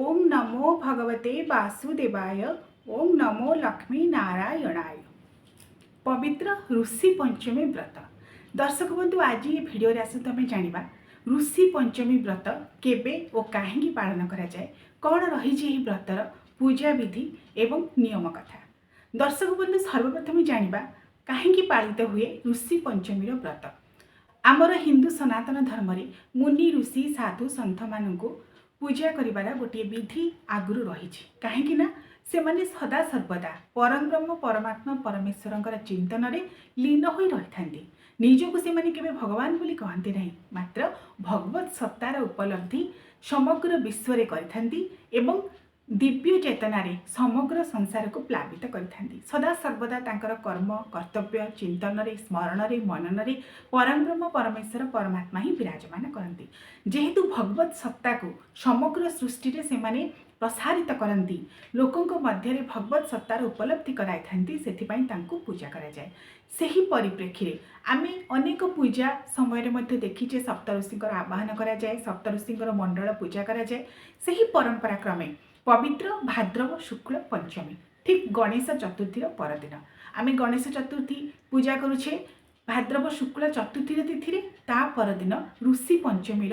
ओम नमो भगवते वासुदेवाय। ओम नमो लक्ष्मी नारायणाय। पवित्र ऋषि पंचमी व्रत। दर्शक बंधु आज ये भिडियो आसतु आम जाना ऋषि पंचमी व्रत केबे और कहीं पालन करा जाए, कौन रही व्रतर पूजा विधि एवं नियम कथा। दर्शक बंधु सर्वप्रथम जाना कहीं पालित हुए ऋषि पंचमी व्रत। आमर हिंदू सनातन धर्म रे मुनि ऋषि साधु सन्थ मानू पूजा करिवार गोटे विधि आगुरु रही। कहीं से माने सदा सर्वदा परम ब्रह्म परमात्मा परमेश्वर चिंतन रे लीन हो रही। निजको से माने केबे भगवान बोली कहते नहीं, मात्र भगवत सत्तार उपलब्धि समग्र विश्व रे करिथांती एवं दिव्य चेतना रे समग्र संसार को प्लावित करिथांती। सदा सर्वदा तांकर कर्म कर्तव्य चिंतन रे स्मरण रे मनन रे परम ब्रह्म परमेश्वर परमात्मा ही विराजमान करती। जेहेतु भगवत सत्ता को समग्र सृष्टि रे से माने प्रसारित करती, लोकों मध्य रे भगवत सत्तार उपलब्धि कराई थांती, सेथिपाई तांको पूजा करा जाए। सही परिप्रेक्षी रे आमे अनेक पूजा समय रे मध्य देखिचे सप्त ऋषिंकर आवाहन करा जाए, सप्त ऋषिंकर मंडल पूजा करा जाए। सही परंपरा क्रमे पवित्र भाद्रव शुक्ल पंचमी ठीक गणेश चतुर्थी परदिन आमे गणेश चतुर्थी पूजा करुछे। भाद्रव शुक्ल चतुर्थी तिथि रे ता परदिन ऋषि पंचमी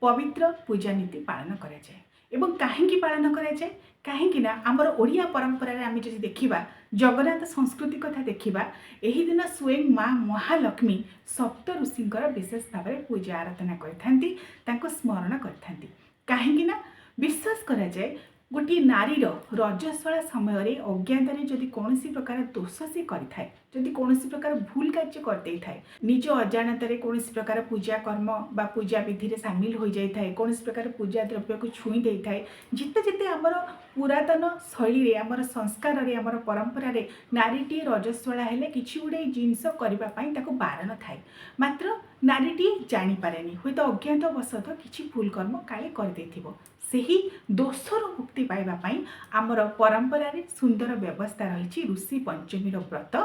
पवित्र पूजा नीति पालन करा जाए। एवं कहीं पालन करा जाए, कहीं आमर ओडिया परंपरा रे आमे जदि देखिबा जगन्नाथ संस्कृति कथा देखिबा, एही दिन स्वयं माँ महालक्ष्मी सप्त ऋषिंकर विशेष भाव में पूजा आराधना करथांती, तांको स्मरण करथांती। कहीं विश्वास करा जाए गोटे नारीर रजस्वला समय अज्ञात जदि कौन प्रकार दोष से करें, जदि कौन प्रकार भूल कार्य करदे थाए, निज अजाणत कौन प्रकार पूजा कर्म बा पूजा विधि में सामिल हो जाए, कौन प्रकार पूजा द्रव्य को छुई दे थाए, जिते जिते आमर पुरातन शैली आमर संस्कार रे आमर परंपरा रे नारीटी रजस्वला हेले किछि गुडे जिनस करने बारण थाए, मात्र नारीटी जानी पारेनी, हुए तो अज्ञात वशत किछि भूल कर्म काले कर देथिबो। सेही दोषर मुक्ति पाइबा पई आमर परंपरा रे सुंदर व्यवस्था रही। ऋषि पंचमी व्रत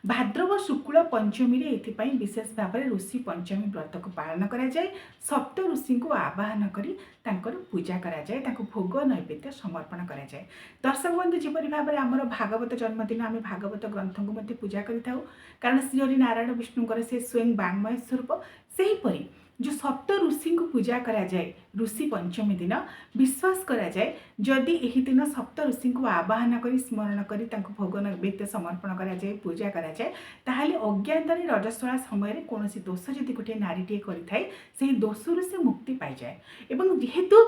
भाद्रव शुक्ल पंचमी रे एथिपाई विशेष भाव में ऋषि पंचमी व्रत को पालन करा जाए। सप्त ऋषि को आवाहन करी तांकर पूजा करा जाए, तांको भोग नैवेद्य समर्पण करा जाए। दर्शक बंधु जिपरि भाव में आमर भागवत जन्मदिन आम भागवत ग्रंथ को मध्य पूजा करिथाउ, कारण श्री हरि नारायण विष्णुकर से स्वयं वाङ्मय स्वरूप। सेहीपरि जो सप्त ऋषि को पूजा करा जाए ऋषि पंचमी दिन, विश्वास करा जाए जदि एही दिन सप्त ऋषि को आवाहन करी स्मरण करी तांको भोग नैवेद्य समर्पण करा जाए, पूजा करा जाए, ताहले अज्ञात रजस्वला समय रे कोनोसी दोष जदि गोटे नारीटीए करिथाए, सेही दोषरु से मुक्ति पाई जाए। एवं जेहेतु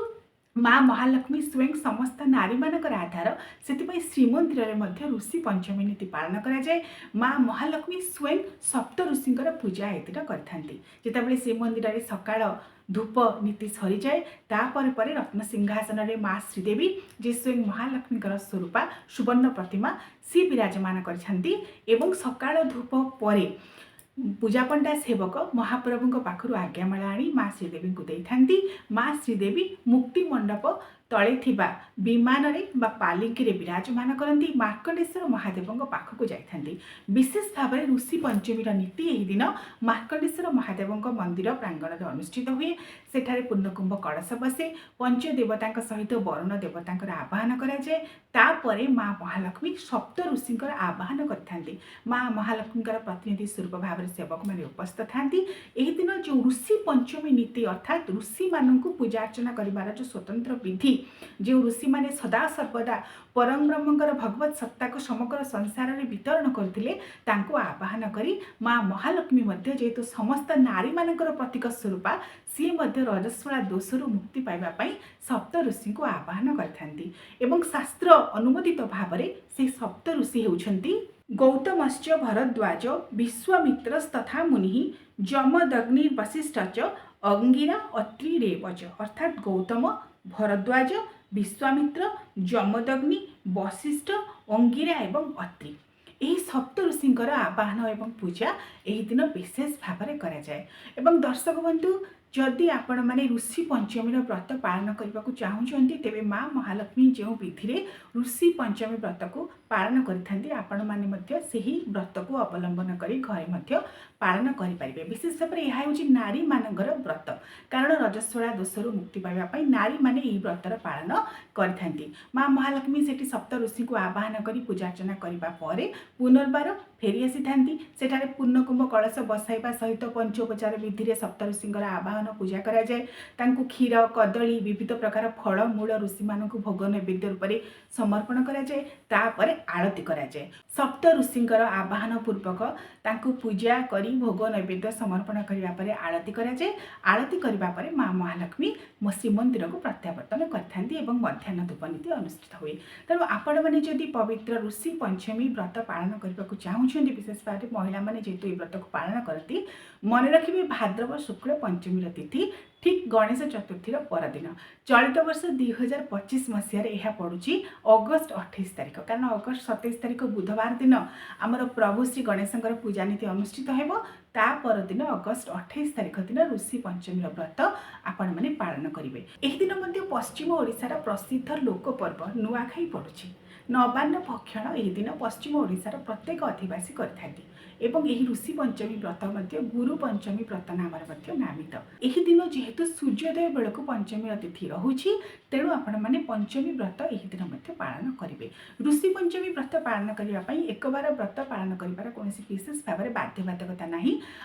माँ महालक्ष्मी स्वयं समस्त नारी मानकर आधार, से श्रीमंदिर में मध्य ऋषि पंचमी नीति पालन करा जाए। माँ महालक्ष्मी स्वयं सप्त ऋषिंकर पूजा एदिन करथांती। जेतेबेले श्रीमंदिर में सकाळ धूप नीति सरी जाए, तापर परे रत्न सिंहासन रे माँ श्रीदेवी जे स्वयं महालक्ष्मीकर स्वरूपा सुवर्ण प्रतिमा सी विराजमान करछांती एवं सकाळ धूप परे पूजा पंडा सेवक महाप्रभु पाखु आज्ञामाला आनी माँ श्रीदेवी को देती। माँ श्रीदेवी मुक्ति मंडप तले थिबा विमान रे बा पालिंकी रे विराजमान करती। मार्कंडेश्वर महादेव पाखक जाती। विशेष भाव में ऋषि पंचमी नीति यही दिन मार्कंडेश्वर महादेव मंदिर प्रांगण में अनुष्ठित हुए। सेठारे पूर्णकुंभ कलश बसे, पंचदेवता सहित वरुण देवता आवाहन करा जाए। तापरे माँ महालक्ष्मी सप्त ऋषिंकर आवाहन करथांती। माँ महालक्ष्मी प्रतिनिधि स्वरूप भाव में सेवक मैंने उपस्थित थांती। एही दिन जो ऋषि पंचमी नीति अर्थात ऋषि मानू पूजा अर्चना करिवार जो स्वतंत्र विधि, जो ऋषि माने सदा सर्वदा परम ब्रह्मंकर भगवत सत्ता को समग्र संसार में वितरण करथिले, तांको आवाहन करी माँ महालक्ष्मी मध्य जेहेतु समस्त नारी मानकर प्रतीक स्वरूपा, सी मध्य रजस्वला दोषरु मुक्ति पाइबा पई सप्त ऋषि को आवाहन करथांती। एवं शास्त्र अनुमोदित भाव में से सप्त ऋषि हेउछंती गौतमश्च भरद्वाज विश्वामित्रस्तथा मुनि जमदग्नि वसिष्ठ च अंगिरा अत्रि रेवच। अर्थात गौतम, भरद्वाज, विश्वामित्र, जमदग्नि, वशिष्ठ, अंगिरा एवं अत्रि, यही सप्त ऋषिंकर आवाहन एवं पूजा यही दिन विशेष भाव में करा जाए। एवं दर्शक बंधु जदि आपण माने ऋषि पंचमी व्रत पालन करने को चाहूँगी, तेरे माँ महालक्ष्मी जो विधि ऋषि पंचमी व्रत को पालन करिथांती आपण माने मध्य सेही व्रत को अवलंबन करी घरे मध्य पालन करि परिबे। विशेष भाव में यह होची नारी मानकर व्रत, कारण रजस्वला दोषरु मुक्ति पाइबा पई नारी माने एही व्रतर पालन करिथांती। माँ महालक्ष्मी सेठी सप्त ऋषि को आवाहन करी पूजा अर्चना करिबा परे पुनर्बार फेरी आसी थांती। सेठारे पूर्णकुंभ कलश बसाइबा सहित पंचोपचार विधि रे सप्त ऋषिंकर आवाहन पूजा करा जाए। तांकु क्षीर कदली विविध प्रकार फल मूल ऋषि मानकु भोग नैवेद्य रूप में समर्पण करा जाए। तापरे आरती करा जाए। सप्त ऋषिंकर आवाहन पूर्वक तांकु पूजा करी भोग नैवेद्य समर्पण करिबा परे आरती करा जाए। आरती करिबा परे माँ महालक्ष्मी श्रीमंदिर को प्रत्यावर्तन करथांती एवं मध्याह्न धूप नीति अनुष्ठित हुए। तेणु आपण मैंने जदि पवित्र ऋषि पंचमी व्रत पालन करने को चाहूँगी, विशेष भाव में महिला मैंने जेहेतु ये व्रत को पालन करती, मन रखिए भाद्रव शुक्ल पंचमी तिथि ठीक गणेश चतुर्थी परदिन चलित वर्ष 2025 मसीह यह पड़ुची अगस्ट 28 तारिख, कारण अगस्ट 27 तारिख बुधवार दिन आमर प्रभु श्री गणेशंकर पूजा नीति अनुष्ठित हो। ता परदिन अगस्ट 28 तारिख दिन ऋषि पंचमी व्रत आपण मैंने पालन करेंगे। यह दिन मध्य पश्चिम ओडिशार प्रसिद्ध लोक पर्व नुआखाई पड़ुची। नवान्न भक्षण यह दिन पश्चिम ओडिशार प्रत्येक अधिवासी करथांती एवं यही ऋषि पंचमी व्रत मध्य गुरु पंचमी व्रत नाम नामित। यही दिन जेहेतु सूर्योदय बेलू पंचमी तिथि रोचे, तेणु आपण मैंने पंचमी व्रत यही दिन मध्य पालन करेंगे। ऋषि पंचमी व्रत पालन करने एक बार व्रत पालन कर कौन विशेष भाव में बाध्यबाधकता ना,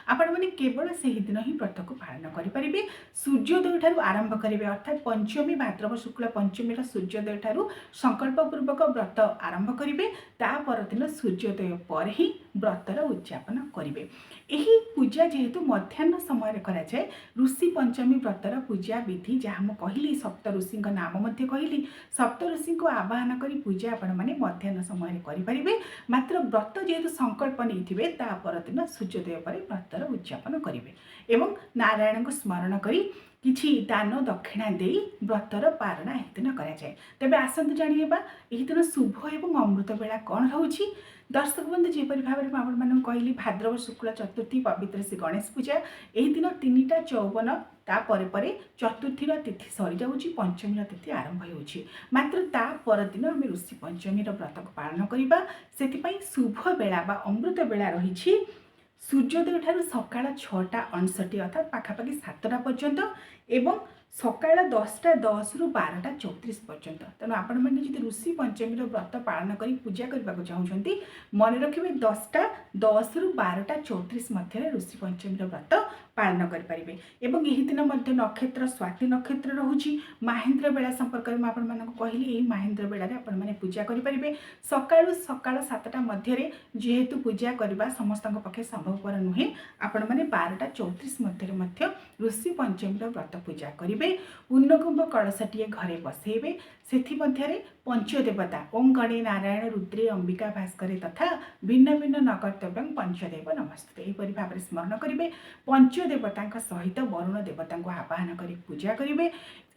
आपण मैंने केवल से ही दिन ही व्रत को पालन करेंगे। सूर्योदय ठारू आरंभ करेंगे, अर्थात पंचमी भाद्रव शुक्ल पंचमी सूर्योदय ठारू संकल्पपूर्वक व्रत आरंभ करेंगे। ता परदिन सूर्योदय पर ही व्रतर उद्यापन करेंगे। यही पूजा जेहेतु मध्याह्न समय कराए, ऋषि पंचमी व्रतर पूजा विधि जहाँ मुझे कहली सप्त ऋषि नाम मध्य कहली, सप्त ऋषि को आवाहन करी पूजा आपण मैंने मध्याह्न समय करेंगे। मात्र व्रत जेहेतु संकल्प नहीं ता परदिन सूर्योदय पर व्रतर उद्यापन करेंगे एवं नारायण को स्मरण करी किछि दान दक्षिणा दे व्रतर पारणा यह दिन कराए। तेबे आसतु जानिबा यह दिन शुभ एवं अमृत बेला कौन रोची। दर्शक बंधु जेपरी भाव में आपण कहली भाद्रव शुक्ल चतुर्थी पवित्र श्री गणेश पूजा यही दिन 3टा 54 ता परे चतुर्थी तिथि सरी जाऊँगी, पंचमी तिथि आरंभ होउछि। मात्र ता परदिन आम ऋषि पंचमी व्रत को पालन करबा। सेतिपई शुभ बेला बा अमृत बेला रही सूर्योदय ठारू सकाळ 6:59 अर्थात पाखापाखि 7टा पर्यंत एवं सकाळ 10:10 रु 12:34 पर्यंत। तेणु आपण मैंने जी ऋषि पंचमी व्रत पालन करी पूजा करने को चाहूँगी, मन रखिए 10:10 रु 12:34 मध्य ऋषि पंचमी व्रत पालन करेंगे। एवं यही दिन मध्य नक्षत्र स्वाति नक्षत्र रोची। महेन्द्र बेला संपर्क में आपण कहली यही महेन्द्र बेला आपण मैंने पूजा करेंगे। सकाळु सकाळ 7टा मध्य जेहेतु पूजा करने समस्त पक्षे संभवपर नुहे, आपण मैंने 12:34 मध्य ऋषि पंचमी व्रत पूजा करेंगे। पूर्णकुंभ कलशटीए घरे बसैबे, सेथि मध्यरे पंचदेवता ओं गणे नारायण रुद्रे अंबिका भास्करे तथा भिन्न भिन्न नकर्तव्यं पंचदेव नमस्ते एपरि भाव में स्मरण करेंगे। पंचदेवता सहित वरुण देवता को आवाहन कर पूजा करेंगे।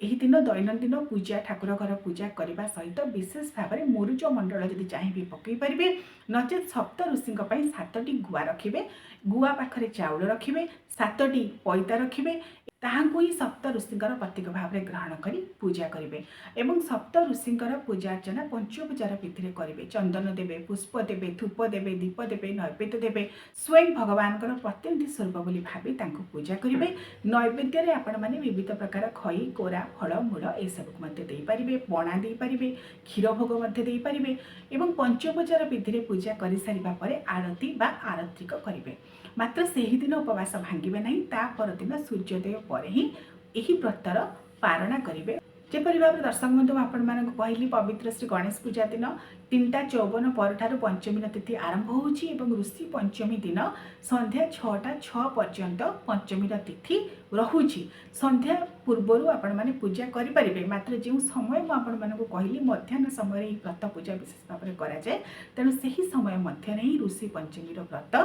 यही दिन दैनंदिन पूजा ठाकुर घर पूजा करने सहित विशेष भाव में मुरुज मंडल जदि चाहिए पकई पारे, नचेत सप्त ऋषि 7टी गुआ रखिए, गुआ पाखरे चाउल रखिए, 7टी पैता रखिए, ताहांकु ही सप्त ऋषिंकर प्रतीक भाव में ग्रहण करी पूजा करेंगे। एवं सप्त ऋषिंकर पूजा अर्चना पंचोपचार विधि करेंगे। चंदन देवे, पुष्प देवे, धूप देवे, दीप देवे, नैवेद्य देवे, स्वयं भगवान प्रतिनिधि स्वरूप बोली भावी तांको पूजा करेंगे। नैवेद्य रे आपण माने विविध प्रकार खई कोरा फल मूल ए सब दे पारिबे, पणा दे पारिबे, क्षीर भोग दे पारिबे एवं पंचोपचार विधि पूजा कर सारिबा परे आरती बा आरत्रिक करेंगे। मात्र से ही दिन उपवास भांगे नहीं, ता परदिन सूर्योदय पर ही यही व्रतर पारणा करेंगे। जेपरी भाव में दर्शक बंधु आपण मानक कहली पवित्र श्री गणेश पूजा दिन 3:54 पर पंचमी तिथि आरंभ होउछि एवं ऋषि पंचमी दिन संध्या 6:06 पर्यंत पंचमी तिथि रहुछि। संध्या पूर्वर आपण माने पूजा करि परिबे, मात्र जो समय मु आपण मानक कहली मध्याह्न समय ही व्रत पूजा विशेष भाव में करा जाए, तेणु सही समय मध्य ही ऋषि पंचमी व्रत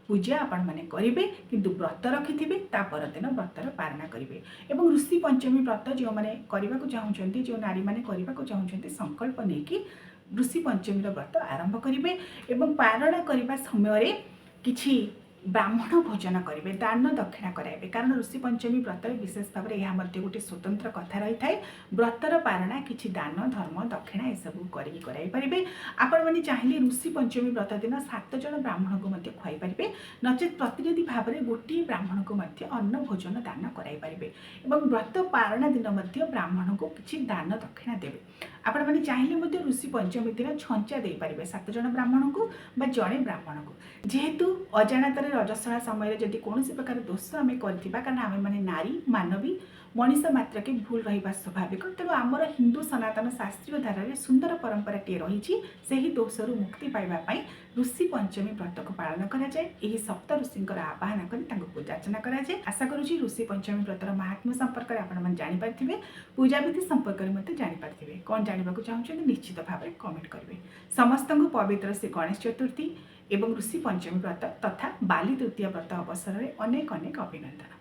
पूजा आपण माने करेंगे। किंतु व्रत रखिथिबे ता परदिन व्रतर पारणा करेंगे। एवं ऋषि पंचमी व्रत जो माने करबा को चाहउछन्ती, जो नारी माने करबा को चाहउछन्ती, संकल्प नेकी ऋषि पंचमी व्रत आरंभ करेंगे। एवं पारणा करबा समय रे किछि ବ୍ରାହ୍ମଣ ଭୋଜନ କରିବେ, ଦାନ ଦକ୍ଷିଣା କରାଇବେ। କାରଣ ଋଷି ପଞ୍ଚମୀ ବ୍ରତରେ ବିଶେଷ ଭାବରେ ଏହା ମଧ୍ୟ ଗୋଟେ ସ୍ୱତନ୍ତ୍ର କଥା ରହିଥାଏ। ବ୍ରତର ପାରଣା କିଛି ଦାନ ଧର୍ମ ଦକ୍ଷିଣା ଏସବୁ କରିକି କରାଇ ପାରିବେ। ଆପଣମାନେ ଚାହିଁଲେ ଋଷି ପଞ୍ଚମୀ ବ୍ରତ ଦିନ 7 ଜଣ ବ୍ରାହ୍ମଣଙ୍କୁ ମଧ୍ୟ ଖୁଆଇ ପାରିବେ, ନଚେତ୍ ପ୍ରତିନିଧି ଭାବରେ ଗୋଟିଏ ବ୍ରାହ୍ମଣଙ୍କୁ ମଧ୍ୟ ଅନ୍ନ ଭୋଜନ ଦାନ କରାଇ ପାରିବେ ଏବଂ ବ୍ରତ ପାରଣା ଦିନ ମଧ୍ୟ ବ୍ରାହ୍ମଣଙ୍କୁ କିଛି ଦାନ ଦକ୍ଷିଣା ଦେବେ। ଆପଣମାନେ ଚାହିଁଲେ ମଧ୍ୟ ଋଷି ପଞ୍ଚମୀ ଦିନ ଛଞ୍ଚା ଦେଇପାରିବେ 7 ଜଣ ବ୍ରାହ୍ମଣଙ୍କୁ ବା ଜଣେ ବ୍ରାହ୍ମଣଙ୍କୁ। ଯେହେତୁ ଅଜାଣତରେ ରଜସ୍ୱଳା ସମୟରେ ଯଦି କୌଣସି ପ୍ରକାର ଦୋଷ ଆମେ କରିଥିବା, କାରଣ ଆମେମାନେ ନାରୀ ମାନବୀ ମଣିଷ ମାତ୍ରକେ ଭୁଲ ରହିବା ସ୍ୱାଭାବିକ, ତେଣୁ ଆମର ହିନ୍ଦୁ ସନାତନ ଶାସ୍ତ୍ରୀୟ ଧାରାରେ ସୁନ୍ଦର ପରମ୍ପରାଟିଏ ରହିଛି। ସେହି ଦୋଷରୁ ମୁକ୍ତି ପାଇବା ପାଇଁ ଋଷି ପଞ୍ଚମୀ ବ୍ରତକୁ ପାଳନ କରାଯାଏ। ଏହି ସପ୍ତ ଋଷିଙ୍କର ଆବାହନ କରି ତାଙ୍କୁ ପୂଜାର୍ଚ୍ଚନା କରାଯାଏ। ଆଶା କରୁଛି ଋଷି ପଞ୍ଚମୀ ବ୍ରତର ମାହାତ୍ମ୍ୟ ସମ୍ପର୍କରେ ଆପଣମାନେ ଜାଣିପାରିଥିବେ, ପୂଜାବିଧି ସମ୍ପର୍କରେ ମଧ୍ୟ ଜାଣିପାରିଥିବେ। କ'ଣ ଜାଣିବାକୁ ଚାହୁଁଛନ୍ତି ନିଶ୍ଚିତ ଭାବରେ କମେଣ୍ଟ କରିବେ। ସମସ୍ତଙ୍କୁ ପବିତ୍ର ଶ୍ରୀ ଗଣେଶ ଚତୁର୍ଥୀ ଏବଂ ଋଷି ପଞ୍ଚମୀ ବ୍ରତ ତଥା ବାଲି ତୃତୀୟ ବ୍ରତ ଅବସରରେ ଅନେକ ଅନେକ ଅଭିନନ୍ଦନ।